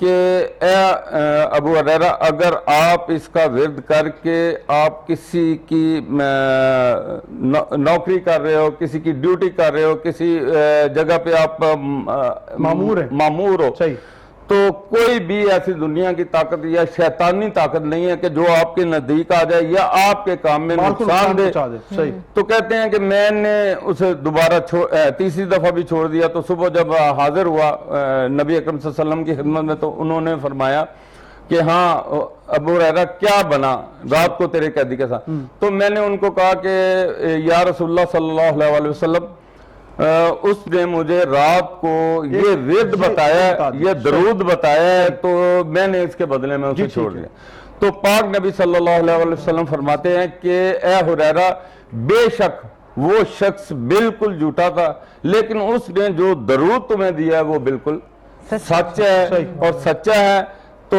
کہ اے ابو ہریرہ اگر آپ اس کا ورد کر کے آپ کسی کی نوکری کر رہے ہو، کسی کی ڈیوٹی کر رہے ہو، کسی جگہ پہ آپ مامور ہو، صحیح، تو کوئی بھی ایسی دنیا کی طاقت یا شیطانی طاقت نہیں ہے کہ جو آپ کے نزدیک آ جائے یا آپ کے کام میں نقصان دے۔ صحیح، تو کہتے ہیں کہ میں نے اسے دوبارہ تیسری دفعہ بھی چھوڑ دیا، تو صبح جب حاضر ہوا نبی اکرم صلی اللہ علیہ وسلم کی خدمت میں تو انہوں نے فرمایا کہ ہاں ابو ہریرہ کیا بنا رات کو تیرے قیدی کے ساتھ؟ تو میں نے ان کو کہا کہ یا رسول اللہ صلی اللہ علیہ وسلم اس نے مجھے رات کو یہ ورد بتایا ہے، یہ درود بتایا ہے، تو میں نے اس کے بدلے میں اسے چھوڑ دیا۔ تو پاک نبی صلی اللہ علیہ وسلم فرماتے ہیں کہ اے حریرہ بے شک وہ شخص بالکل جھوٹا تھا، لیکن اس نے جو درود تمہیں دیا ہے وہ بالکل سچ ہے اور سچا ہے۔ تو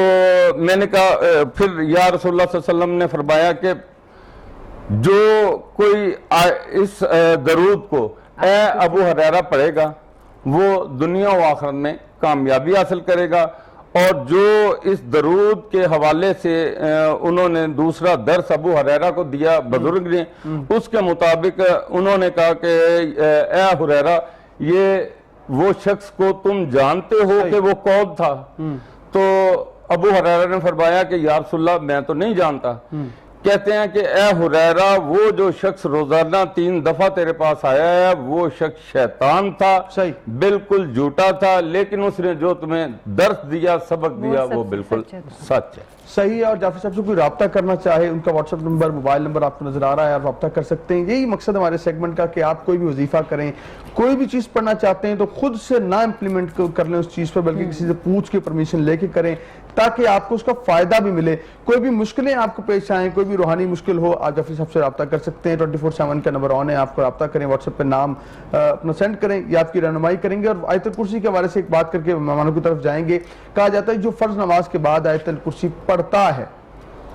میں نے کہا پھر یا رسول اللہ صلی اللہ علیہ وسلم نے فرمایا کہ جو کوئی اس درود کو اے ابو ہریرہ پڑھے گا وہ دنیا و آخرت میں کامیابی حاصل کرے گا، اور جو اس درود کے حوالے سے انہوں نے دوسرا درس ابو ہریرہ کو دیا بزرگ نے، اس کے مطابق انہوں نے کہا کہ اے ہریرہ یہ وہ شخص کو تم جانتے ہو کہ وہ کون تھا؟ تو ابو ہریرہ نے فرمایا کہ یا رسول اللہ میں تو نہیں جانتا۔ کہتے ہیں کہ اے حریرہ وہ جو شخص روزانہ 3 دفعہ تیرے پاس آیا ہے وہ شخص شیطان تھا، بالکل جھوٹا تھا، لیکن اس نے جو تمہیں درس دیا، سبق دیا، وہ بالکل سچ ہے۔ صحیح ہے۔ اور جعفر صاحب سے کوئی رابطہ کرنا چاہے ان کا what's app number, mobile number آپ کو نظر آ رہا ہے، آپ رابطہ کر سکتے ہیں۔ یہی مقصد ہمارے سیگمنٹ کا کہ آپ کوئی بھی وظیفہ کریں، کوئی بھی چیز پڑھنا چاہتے ہیں تو خود سے نہ امپلیمنٹ کر لیں اس چیز پر، بلکہ کسی سے پوچھ کے پرمیشن لے کے کریں تاکہ آپ کو اس کا فائدہ بھی ملے۔ کوئی بھی مشکلیں آپ کو پیش آئیں، کوئی بھی روحانی مشکل ہو، آپ جعفر صاحب سے رابطہ کر سکتے ہیں۔ 24/7 کا نمبر آن ہے، آپ کو رابطہ کریں، واٹس ایپ پہ نام اپنا سینڈ کریں، یا آپ کی رہنمائی کریں گے۔ اور آیت الکرسی کے حوالے سے ایک بات کر کے مہمانوں کی طرف جائیں گے۔ کہا جاتا ہے جو فرض نماز کے بعد آیت الکرسی پڑھتا ہے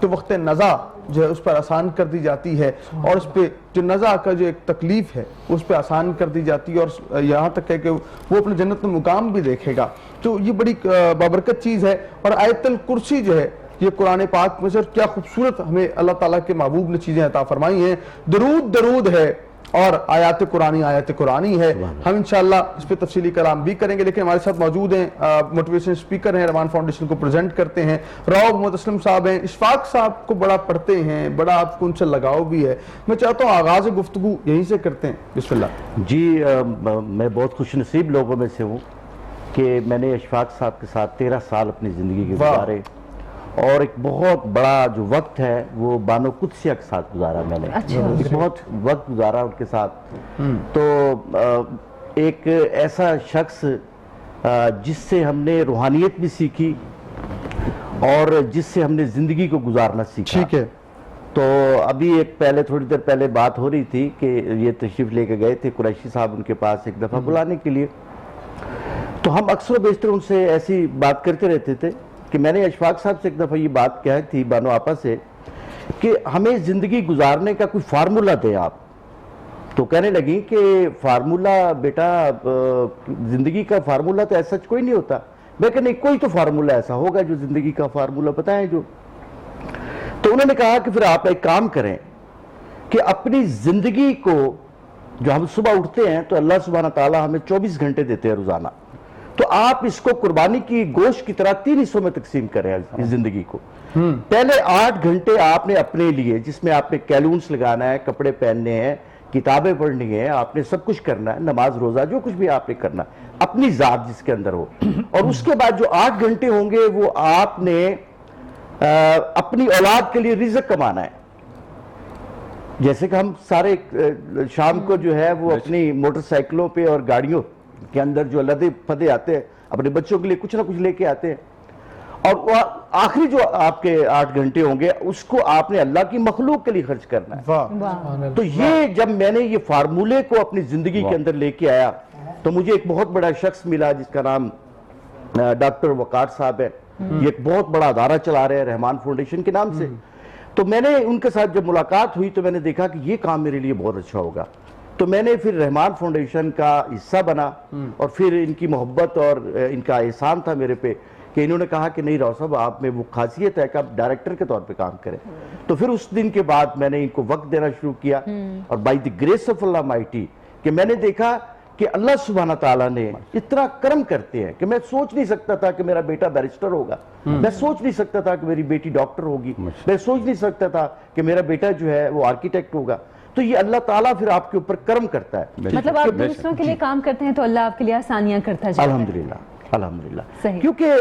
تو وقت نزا جو ہے اس پر آسان کر دی جاتی ہے، اور اس پہ جو نزا کا جو ایک تکلیف ہے اس پہ آسان کر دی جاتی ہے، اور یہاں تک ہے کہ وہ اپنے جنت میں مقام بھی دیکھے گا۔ تو یہ بڑی بابرکت چیز ہے۔ اور آیت الکرسی جو ہے یہ قرآن پاک میں سے کیا خوبصورت ہمیں اللہ تعالیٰ کے محبوب نے چیزیں عطا فرمائی ہیں۔ درود ہے اور آیات قرآنی ہے۔ ہم انشاءاللہ اس پہ تفصیلی کلام بھی کریں گے، لیکن ہمارے ساتھ موجود ہیں موٹیویشن اسپیکر ہیں، رحمان فاؤنڈیشن کو پریزنٹ کرتے ہیں، راؤ محمد اسلم صاحب ہیں۔ اشفاق صاحب کو بڑا پڑھتے ہیں، بڑا آپ کو ان سے لگاؤ بھی ہے۔ میں چاہتا ہوں آغاز گفتگو یہیں سے کرتے ہیں۔ بسم اللہ جی۔ میں بہت خوش نصیب لوگوں میں سے ہوں کہ میں نے اشفاق صاحب کے ساتھ 13 سال اپنی زندگی کے گزارے، اور ایک بہت بڑا جو وقت ہے وہ بانو قدسیہ کے ساتھ گزارا میں نے، بہت وقت گزارا ان کے ساتھ۔ تو ایک ایسا شخص جس سے ہم نے روحانیت بھی سیکھی اور جس سے ہم نے زندگی کو گزارنا سیکھا۔ ٹھیک ہے۔ تو ابھی ایک تھوڑی دیر پہلے بات ہو رہی تھی کہ یہ تشریف لے کے گئے تھے قریشی صاحب ان کے پاس ایک دفعہ بلانے کے لیے، تو ہم اکثر و بیشتر ان سے ایسی بات کرتے رہتے تھے کہ میں نے اشفاق صاحب سے ایک دفعہ یہ بات کہی تھی بانو آپا سے کہ ہمیں زندگی گزارنے کا کوئی فارمولہ دیں آپ۔ تو کہنے لگی کہ فارمولہ بیٹا زندگی کا فارمولہ تو ایسا کوئی نہیں ہوتا۔ میں کہ نہیں، کوئی تو فارمولہ ایسا ہوگا جو زندگی کا فارمولہ بتائیں جو۔ تو انہوں نے کہا کہ پھر آپ ایک کام کریں کہ اپنی زندگی کو، جو ہم صبح اٹھتے ہیں تو اللہ سبحانہ تعالیٰ ہمیں 24 گھنٹے دیتے ہیں روزانہ، تو آپ اس کو قربانی کی گوشت کی طرح 3 حصوں میں تقسیم کریں اس زندگی کو۔ پہلے 8 گھنٹے آپ نے اپنے لیے، جس میں آپ نے کیلونس لگانا ہے، کپڑے پہننے ہیں، کتابیں پڑھنی ہیں، آپ نے سب کچھ کرنا ہے، نماز روزہ جو کچھ بھی آپ نے کرنا ہے، اپنی ذات جس کے اندر ہو۔ اور اس کے بعد جو 8 گھنٹے ہوں گے وہ آپ نے اپنی اولاد کے لیے رزق کمانا ہے۔ جیسے کہ ہم سارے شام کو جو ہے وہ اپنی موٹر سائیکلوں پہ اور گاڑیوں کے اندر جو لدے پھدے آتے ہیں، اپنے بچوں کے لیے کچھ نہ کچھ لے کے آتے ہیں، اور وہ آخری جو آپ کے 8 گھنٹے ہوں گے اس کو آپ نے اللہ کی مخلوق کے لیے خرچ کرنا ہے۔ تو یہ جب میں نے یہ فارمولے کو اپنی زندگی کے اندر لے کے آیا تو مجھے ایک بہت بڑا شخص ملا جس کا نام ڈاکٹر وقار صاحب ہے۔ یہ ایک بہت بڑا ادارہ چلا رہے ہیں رحمان فاؤنڈیشن کے نام سے۔ تو میں نے ان کے ساتھ جب ملاقات ہوئی تو میں نے دیکھا کہ یہ کام میرے لیے بہت اچھا ہوگا، تو میں نے پھر رحمان فاؤنڈیشن کا حصہ بنا، اور پھر ان کی محبت اور ان کا احسان تھا میرے پہ کہ انہوں نے کہا کہ نہیں راؤ صاحب آپ میں وہ خاصیت ہے کہ آپ ڈائریکٹر کے طور پہ کام کریں. تو پھر اس دن کے بعد میں نے ان کو وقت دینا شروع کیا, اور by the grace of Allah mighty کہ میں نے دیکھا کہ اللہ سبحانہ تعالیٰ نے اتنا کرم کرتے ہیں کہ میں سوچ نہیں سکتا تھا کہ میرا بیٹا بیرسٹر ہوگا, میں سوچ نہیں سکتا تھا کہ میری بیٹی ڈاکٹر ہوگی, میں سوچ نہیں سکتا تھا کہ میرا بیٹا جو ہے وہ آرکیٹیکٹ ہوگا. تو یہ اللہ تعالیٰ پھر آپ کے اوپر کرم کرتا ہے. مطلب آپ دوسروں کے لیے کام کرتے ہیں تو اللہ آپ کے لیے آسانیاں کرتا جاتا ہے. الحمدللہ الحمدللہ, صحیح. کیونکہ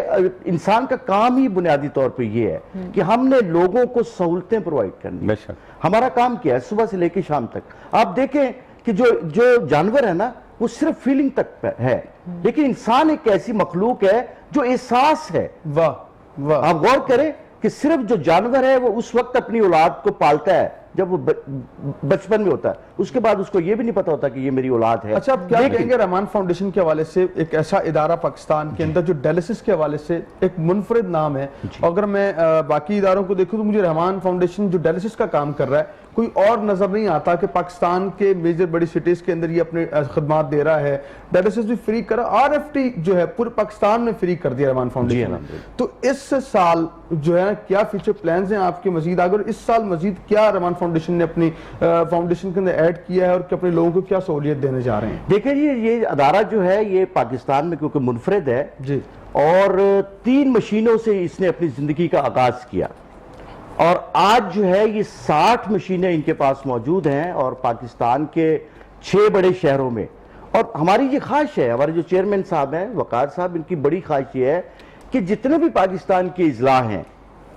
انسان کا کام ہی بنیادی طور پہ یہ ہے کہ ہم نے لوگوں کو سہولتیں پرووائڈ کرنی. بے شک. ہمارا کام کیا ہے صبح سے لے کے شام تک. آپ دیکھیں کہ جو جانور ہے نا وہ صرف فیلنگ تک ہے, لیکن انسان ایک ایسی مخلوق ہے جو احساس ہے. واہ واہ. آپ غور کریں کہ صرف جو جانور ہے وہ اس وقت اپنی اولاد کو پالتا ہے جب وہ بچپن میں ہوتا ہے, اس کے بعد اس کو یہ بھی نہیں پتا ہوتا کہ یہ میری اولاد ہے. اچھا, آپ کیا کہیں گے رحمان فاؤنڈیشن کے حوالے سے, ایک ایسا ادارہ پاکستان کے اندر جو ڈائلسس کے حوالے سے ایک منفرد نام ہے. اگر میں باقی اداروں کو دیکھوں تو مجھے رحمان فاؤنڈیشن جو ڈائلسس کا کام کر رہا ہے کوئی اور نظر نہیں آتا کہ پاکستان کے میجر بڑی سٹیز کے اندر یہ اپنے خدمات دے رہا ہے. ڈائلسس بھی فری کر رہا, RFT جو ہے پورے پاکستان میں فری کر دیا رحمان فاؤنڈیشن نے. تو اس سال جو ہے کیا فیوچر پلانز ہیں آپ کے مزید آگے, اور اس سال مزید کیا رحمان فاؤنڈیشن نے اپنی فاؤنڈیشن کے اندر ایڈ کیا ہے اور کہ اپنے لوگوں کو کیا سہولیت دینے جا رہے ہیں؟ دیکھیں جی, یہ ادارہ جو ہے یہ پاکستان میں کیونکہ منفرد ہے جی, اور 3 مشینوں سے اس نے اپنی زندگی کا آغاز کیا, اور آج جو ہے یہ 60 مشینیں ان کے پاس موجود ہیں, اور پاکستان کے 6 بڑے شہروں میں. اور ہماری یہ خواہش ہے, ہمارے جو چیئرمین صاحب ہیں وقار صاحب, ان کی بڑی خواہش یہ ہے کہ جتنے بھی پاکستان کے اضلاع ہیں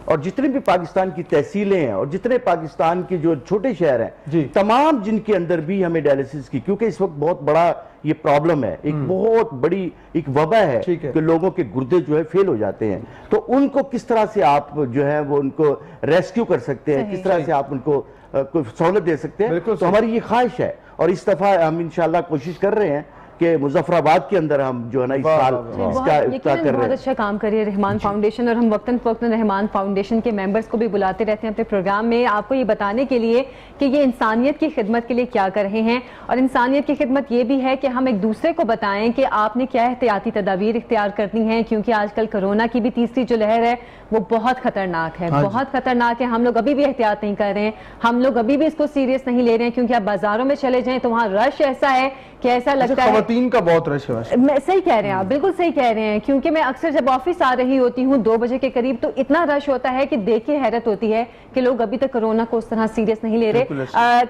اور جتنے بھی پاکستان کی تحصیلیں ہیں اور جتنے پاکستان کے جو چھوٹے شہر ہیں, تمام جن کے اندر بھی ہمیں ڈائلسس کی, کیونکہ اس وقت بہت بڑا یہ پرابلم ہے, ایک بہت بڑی ایک وبا ہے کہ لوگوں کے گردے جو ہے فیل ہو جاتے ہیں, تو ان کو کس طرح سے آپ جو ہے وہ ان کو ریسکیو کر سکتے ہیں, کس طرح سے آپ ان کو کوئی سہولت دے سکتے ہیں. تو ہماری یہ خواہش ہے, اور اس دفعہ ہم انشاءاللہ کوشش کر رہے ہیں کہ مظفر آباد کے اندر ہم جو ہے نا اس سال اس کا افتتاح کر رہے ہیں. بہت اچھا کام کر رہی ہے رحمان فاؤنڈیشن, اور ہم وقتاً فوقتاً رحمان فاؤنڈیشن کے ممبرز کو بھی بلاتے رہتے ہیں اپنے پروگرام میں, آپ کو یہ بتانے کے لیے کہ یہ انسانیت کی خدمت کے لیے کیا کر رہے ہیں. اور انسانیت کی خدمت یہ بھی ہے کہ ہم ایک دوسرے کو بتائیں کہ آپ نے کیا احتیاطی تدابیر اختیار کرنی ہیں, کیونکہ آج کل کرونا کی بھی تیسری جو لہر ہے وہ بہت خطرناک ہے, بہت خطرناک ہے. ہم لوگ ابھی بھی احتیاط نہیں کر رہے ہیں, ہم لوگ ابھی بھی اس کو سیریس نہیں لے رہے ہیں, کیونکہ آپ بازاروں میں چلے جائیں تو وہاں رش ایسا ہے کہ ایسا لگتا ہے خواتین کا بہت رش ہے. میں صحیح کہہ رہے ہیں آپ, بالکل صحیح کہہ رہے ہیں, کیونکہ میں اکثر جب آفس آ رہی ہوتی ہوں 2 بجے کے قریب تو اتنا رش ہوتا ہے کہ دیکھ کے حیرت ہوتی ہے کہ لوگ ابھی تک کرونا کو اس طرح سیریس نہیں لے رہے.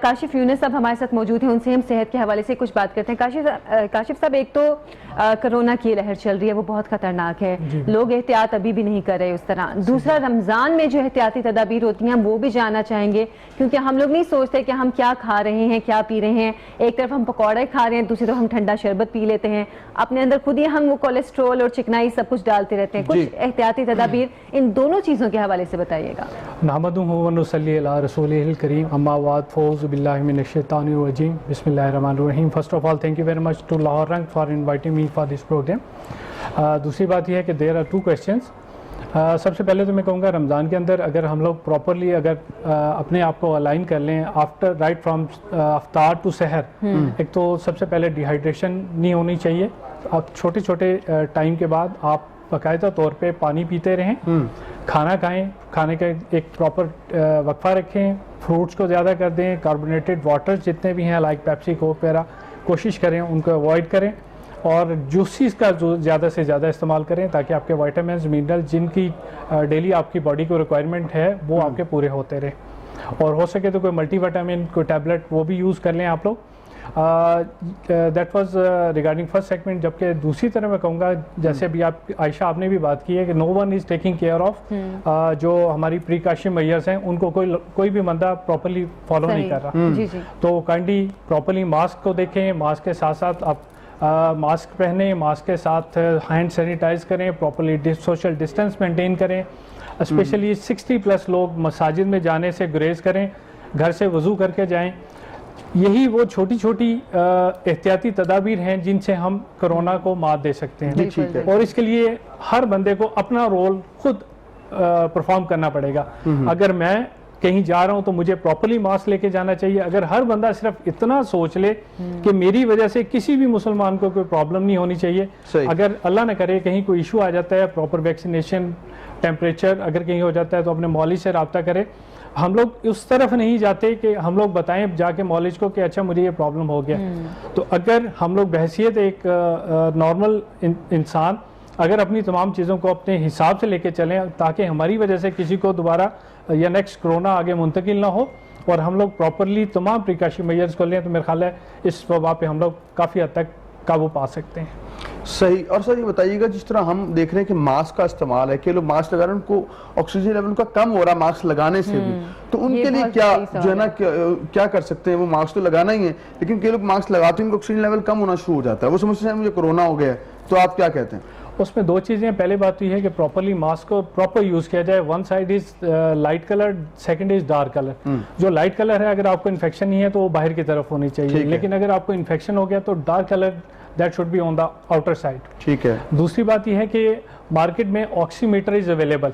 کاشف یونس صاحب ہمارے ساتھ موجود ہیں, ان سے ہم صحت کے حوالے سے کچھ بات کرتے ہیں. کاشف صاحب, ایک تو کرونا کی لہر چل رہی ہے وہ بہت خطرناک ہے, لوگ احتیاط ابھی بھی نہیں کر رہے اس طرح. دوسرا, رمضان میں جو احتیاطی تدابیر ہوتی ہیں وہ بھی جاننا چاہیں گے, کیونکہ ہم لوگ نہیں سوچتے کہ ہم کیا کھا رہے ہیں کیا پی رہے ہیں. ایک طرف ہم پکوڑے کھا رہے ہیں, دوسری طرف ہم ٹھنڈا شربت پی لیتے ہیں, اپنے اندر خود ہی ہم وہ کولیسٹرول اور چکنائی سب کچھ ڈالتے رہتے ہیں. کچھ احتیاطی تدابیر ان دونوں چیزوں کے حوالے سے بتائیے گا. نحمدہ و نصلی علی رسولہ الکریم, اما بعد, فاعوذ باللہ من الشیطان الرجیم, بسم اللہ الرحمن الرحیم. First of all thank you very much to Lahore Rang for inviting me for this programme. دوسری بات یہ ہے کہ دیر آر 2 questions. سب سے پہلے تو میں کہوں گا رمضان کے اندر اگر ہم لوگ پراپرلی اگر اپنے آپ کو الائن کر لیں آفٹر رائٹ فرام افطار ٹو سحر, ایک تو سب سے پہلے ڈی ہائیڈریشن نہیں ہونی چاہیے. آپ چھوٹے چھوٹے ٹائم کے بعد آپ باقاعدہ طور پہ پانی پیتے رہیں, کھانا کھائیں, کھانے کا ایک پراپر وقفہ رکھیں, فروٹس کو زیادہ کر دیں, کاربونیٹڈ واٹرز جتنے بھی ہیں لائک پیپسی کوک وغیرہ کوشش کریں ان کو اوائڈ کریں, اور جوسیز کا جو زیادہ سے زیادہ استعمال کریں تاکہ آپ کے وائٹامنز منرل جن کی ڈیلی آپ کی باڈی کو ریکوائرمنٹ ہے وہ آپ کے پورے ہوتے رہیں. اور ہو سکے تو کوئی ملٹی وٹامن کوئی ٹیبلٹ وہ بھی یوز کر لیں آپ لوگ. That was regarding first segment. جبکہ دوسری طرح میں کہوں گا جیسے ابھی آپ عائشہ آپ نے بھی بات کی ہے کہ no one is taking care of جو ہماری پریکاشن میئرز ہیں ان کو کوئی بھی بندہ پراپرلی فالو نہیں کر رہا. تو کائنڈلی پراپرلی ماسک کو دیکھیں, ماسک کے ساتھ ساتھ آپ ماسک پہنیں, ماسک کے ساتھ ہینڈ سینیٹائز کریں, پراپرلی سوشل ڈسٹینس مینٹین کریں. اسپیشلی 60+ لوگ مساجد میں جانے سے گریز کریں, گھر سے وضو کر کے جائیں. یہی وہ چھوٹی چھوٹی احتیاطی تدابیر ہیں جن سے ہم کرونا کو مات دے سکتے ہیں, اور اس کے لیے ہر بندے کو اپنا رول خود پرفارم کرنا پڑے گا. اگر میں کہیں جا رہا ہوں تو مجھے پراپرلی ماسک لے کے جانا چاہیے. اگر ہر بندہ صرف اتنا سوچ لے کہ میری وجہ سے کسی بھی مسلمان کو کوئی پرابلم نہیں ہونی چاہیے, اگر اللہ نہ کرے کہیں کوئی ایشو آ جاتا ہے, پراپر ویکسینیشن, ٹیمپریچر اگر کہیں ہو جاتا ہے تو اپنے مولوی سے رابطہ کرے. ہم لوگ اس طرف نہیں جاتے کہ ہم لوگ بتائیں جا کے مولوی کو کہ اچھا مجھے یہ پرابلم ہو گیا. تو اگر ہم لوگ بحیثیت ایک نارمل انسان اگر اپنی تمام چیزوں کو اپنے حساب سے لے کے چلیں تاکہ ہماری وجہ سے کسی کو دوبارہ یا نیکسٹ کرونا آگے منتقل نہ ہو, اور ہم لوگ پراپرلی تمام پریکاشن میجرز کو لیں, تو میرے خیال ہے اس وبا پہ ہم لوگ کافی حد تک قابو پا سکتے ہیں. صحیح. اور سر یہ بتائیے گا, جس طرح ہم دیکھ رہے ہیں کہ ماسک کا استعمال ہے کہ لوگ ماسک لگا رہے ہیں, ان کو آکسیجن لیول کا کم ہو رہا ہے ماسک لگانے سے بھی, تو ان کے لیے کیا جو ہے نا کیا کر سکتے ہیں؟ وہ ماسک تو لگانا ہی ہے, لیکن کئی لوگ ماسک لگاتے ہیں ان کا آکسیجن لیول کم ہونا شروع ہو جاتا ہے, وہ سمجھتے ہیں مجھے کورونا ہو گیا ہے, تو آپ کیا کہتے ہیں؟ اس میں دو چیزیں ہیں. پہلے بات تو یہ ہے کہ پراپرلی ماسک کو پراپر یوز کیا جائے. One side is light colour, second is dark colour. جو لائٹ کلر ہے اگر آپ کو انفیکشن نہیں ہے تو وہ باہر کی طرف ہونی چاہیے, لیکن اگر آپ کو انفیکشن ہو گیا تو dark colour that should be on the outer side. ٹھیک ہے. دوسری بات یہ ہے کہ مارکیٹ میں آکسی میٹر از اویلیبل,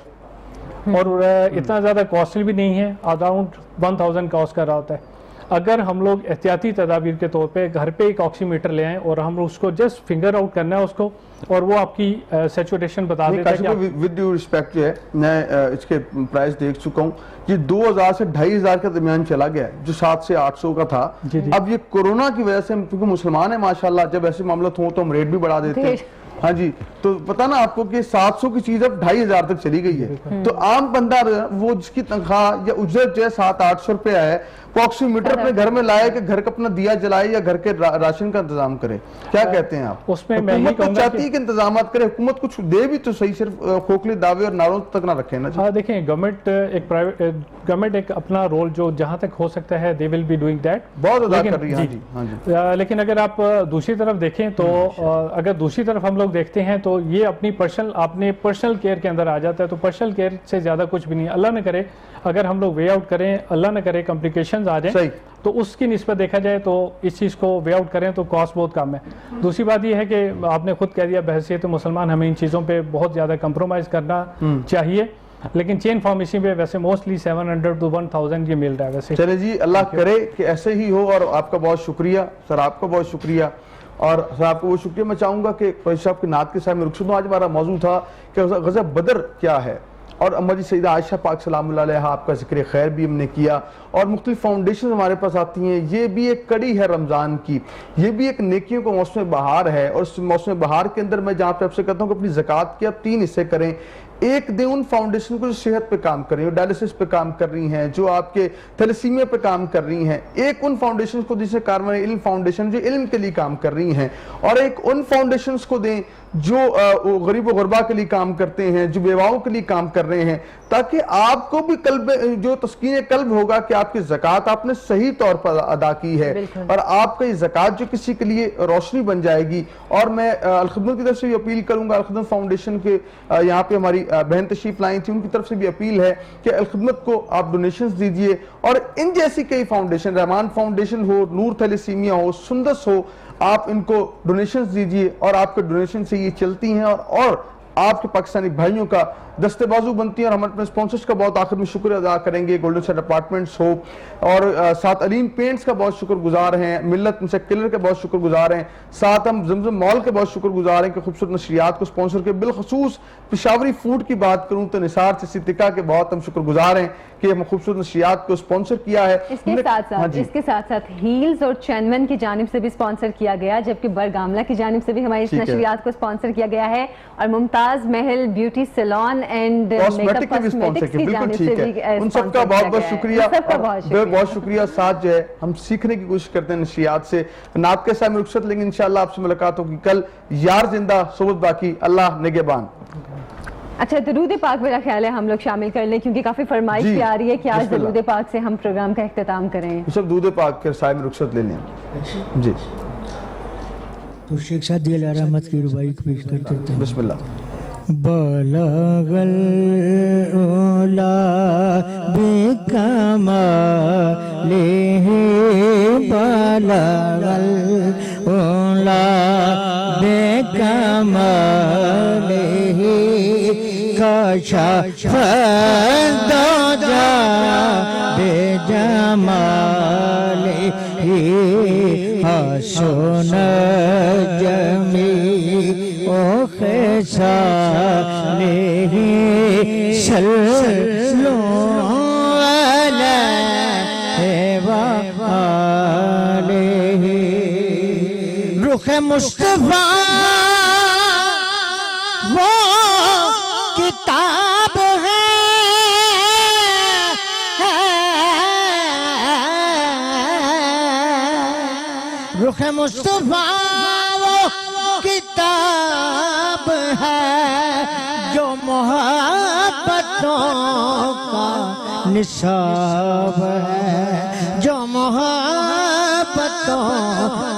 اور اتنا زیادہ کاسٹلی بھی نہیں ہے, اراؤنڈ 1000 کاسٹ کر رہا ہوتا ہے. اگر ہم لوگ احتیاطی تدابیر کے طور پہ گھر پہ ایک آکسی میٹر لے آئیں اور ہم اس کو جسٹ فنگر آؤٹ کرنا ہے اس کو, اور وہ آپ کی سیچوریشن بتا دیتا ہے کہ ود ڈیو ریسپیکٹ جو ہے میں اس کے پرائس دیکھ چکا ہوں, یہ 2000 سے 2500 کے درمیان چلا گیا ہے, جو 700 سے 800 کا تھا. اب یہ کورونا کی وجہ سے, کیونکہ مسلمان ہیں ماشاءاللہ, جب ایسے معاملات ہوں تو ہم ریٹ بھی بڑھا دیتے ہیں. ہاں جی, تو پتا نا آپ کو کہ 700 کی چیز اب 2500 تک چلی گئی ہے. تو عام بندہ وہ جس کی تنخواہ یا اجرت جو ہے 700-800 روپے ہے, وہ آکسی میٹر اپنے گھر میں لائے کہ گھر کا اپنا دیا جلائے یا گھر کے راشن کا انتظام کرے. کیا کہتے ہیں آپ؟ اس میں حکومت تو چاہتی ہے کہ انتظامات کرے, حکومت کچھ دے بھی تو صحیح, صرف کھوکھلے دعوے اور نعروں تک نہ رکھے نا. ہاں دیکھیں, گورنمنٹ ایک اپنا رول جو جہاں تک ہو سکتا ہے they will be doing that, بہت ادا کر رہی ہے. لیکن اگر آپ دوسری طرف دیکھیں تو اگر دوسری طرف ہم لوگ دیکھتے ہیں تو یہ اپنی پرسنل کیئر کے اندر آ جاتا ہے. تو پرسنل کیئر سے زیادہ کچھ بھی نہیں. اللہ نہ کرے اگر ہم لوگ وے آؤٹ کریں, اللہ نہ کرے کمپلیکیشنز آ جائیں, تو اس کی نسبت دیکھا جائے تو اس چیز کو وے آؤٹ کریں تو کاسٹ بہت کم ہے. دوسری بات یہ ہے کہ آپ نے خود کہہ دیا بحیثیت مسلمان ہمیں ان چیزوں پہ بہت زیادہ کمپرومائز کرنا چاہیے, لیکن چین فارمیسی پہ ویسے موسٹلی 700 to 1000 یہ مل رہا ہے ویسے. چلے جی, اللہ کرے کہ ایسے ہی ہو. اور آپ کا بہت شکریہ سر, آپ کا بہت شکریہ. اور سر آپ کو وہ شکریہ میں چاہوں گا کہ قریشی صاحب کی نعت کے ساتھ میں رخصت ہوں. آج ہمارا موضوع تھا کہ غزوہ بدر کیا ہے, اور اما جی سیدہ عائشہ پاک سلام اللہ علیہ آپ کا ذکر خیر بھی ہم نے کیا, اور مختلف فاؤنڈیشن ہمارے پاس آتی ہیں. یہ بھی ایک کڑی ہے رمضان کی, یہ بھی ایک نیکیوں کا موسم بہار ہے. اور اس موسم بہار کے اندر میں جہاں پہ آپ سے کہتا ہوں کہ اپنی زکوٰۃ کے آپ 3 حصے کریں. ایک دیں ان فاؤنڈیشن کو جو صحت پہ کام کر رہی ہیں, جو ڈائلسس پہ کام کر رہی ہیں, جو آپ کے تھیلیسیمیا پہ کام کر رہی ہیں. ایک ان فاؤنڈیشن کو جسے کارون علم فاؤنڈیشن جو علم کے لیے کام کر رہی ہیں, اور ایک ان فاؤنڈیشنز کو دیں جو غریب و غربا کے لیے کام کرتے ہیں, جو بیواؤں کے لیے کام کر رہے ہیں, تاکہ آپ کو بھی قلب جو تسکین قلب ہوگا کہ آپ کی زکوٰۃ آپ نے صحیح طور پر ادا کی ہے, اور آپ کا یہ زکوٰۃ جو کسی کے لیے روشنی بن جائے گی. اور میں الخدمت کی طرف سے بھی اپیل کروں گا, الخدمت فاؤنڈیشن کے یہاں پہ ہماری بہن تشریف لائی تھی, ان کی طرف سے بھی اپیل ہے کہ الخدمت کو آپ ڈونیشنز دیجئے. اور ان جیسی کئی فاؤنڈیشن, رحمان فاؤنڈیشن ہو, نور تھیلیسیمیا ہو, سندس ہو, آپ ان کو ڈونیشنز دیجئے, اور آپ کے ڈونیشن سے یہ چلتی ہیں اور آپ کے پاکستانی بھائیوں کا دستے بازو بنتی ہیں. اور ہم اپنے اسپانسرز کا بہت آخر میں شکر ادا کریں گے, گولڈن سیٹ اپارٹمنٹس ہو, اور ساتھ علیم پینٹس کا بہت شکر گزار ہیں, ملت مسکلر کے بہت شکر گزار ہیں, ساتھ ہم زمزم مال کے بہت شکر گزار ہیں کہ خوبصورت نشریات کو اسپانسر کے. بالخصوص پشاوری فوڈ کی بات کروں تو نثار سیسیتکا کے بہت ہم شکر گزار ہیں کہ ہم خوبصورت نشریات کو اسپانسر کیا ہے. اس کے ساتھ ساتھ ہیلز اور چینون کی جانب سے بھی اسپانسر کیا گیا, جبکہ برگاملہ کی جانب سے بھی ہماری اس نشریات کو اسپانسر کیا گیا ہے, اور Mumtaz Mahal beauty salon and cosmetic کے بھی اسپانسر کی. بالکل ٹھیک ہے, ان سب کا بہت بہت شکریہ, بہت شکریہ. ساتھ جو ہے ہم سیکھنے کی کوشش کرتے ہیں نشریات سے. نعت کے ساتھ میں رخصت لیں گے, انشاءاللہ آپ سے ملاقات ہوگی کل. یار زندہ صحبت باقی, اللہ نگہبان. اچھا, درود پاک میرا خیال ہے ہم لوگ شامل کر لیں, کیونکہ کافی فرمائش بھی آ رہی ہے کہ آج درود پاک سے ہم پروگرام کا اختتام کریں. سب درود پاک کے سائے میں رخصت لے لیں. جی تو شیخ صاحب دل رحمت کی ربائی کو پیش کرتے ہیں. بسم اللہ. بلغ العلا بکمالہ, بلغ العلا بکمالہ, کشف دجا بے جمال حسن جمی او خصال صلو علیہ وآلہ رخ مصطفیٰ وہ کتاب ہے رخ مصطفیٰ وہ کتاب ہے جو محبتوں کا نصاب ہے جو محبتوں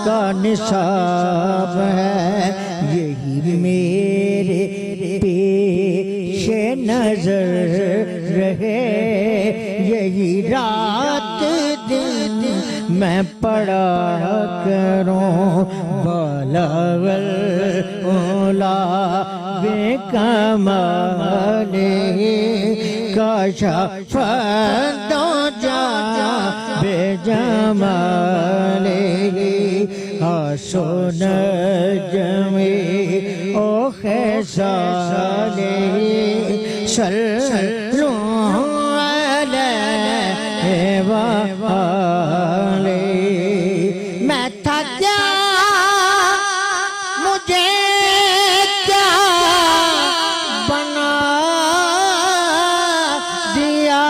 کا نصاب ہے یہی میرے پیش نظر رہے یہی رات دن میں پڑھا کروں بلغ الاولا بے کمال کشف دجا بے جمال حسن جمی او خصال صلو علیہ وآلہ میں تھا کیا مجھے کیا بنا دیا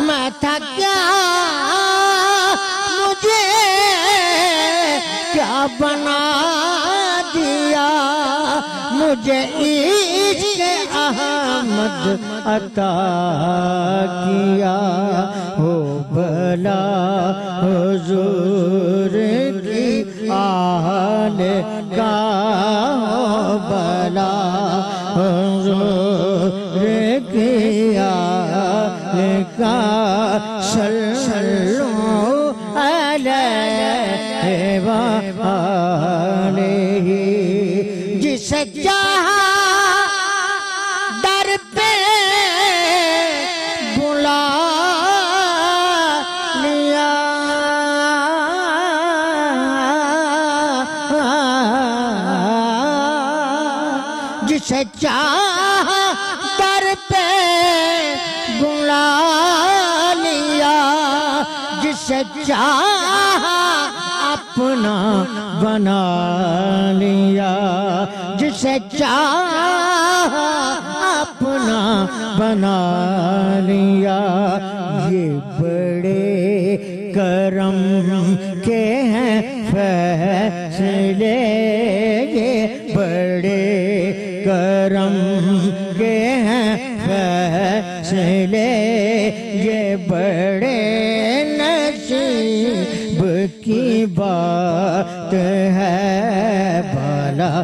میں تھا کیا مجھے کیا بنا دیا مجھے عشق احمد عطا کیا ہو بھلا حضور کی آل کا ہو بھلا حضور کی آل کا صلو علیہ وآلہ جسے چاہا در پہ بلا لیا جسے چاہا در پہ بلا لیا جسے چاہا اپنا بنا لیا جسے چاہا اپنا بنا لیا یہ بڑے کرم کے ہیں فیصلے یہ بڑے کرم کے ہیں فیصلے یہ بڑے نصیب کی بات ہے بھلا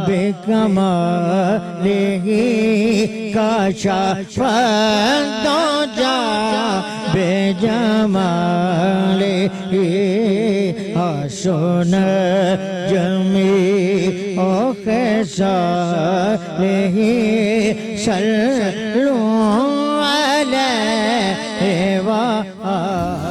بے کمال کشف دجا بے جمال حسن جمی او خصال صلو علیہ وآلہ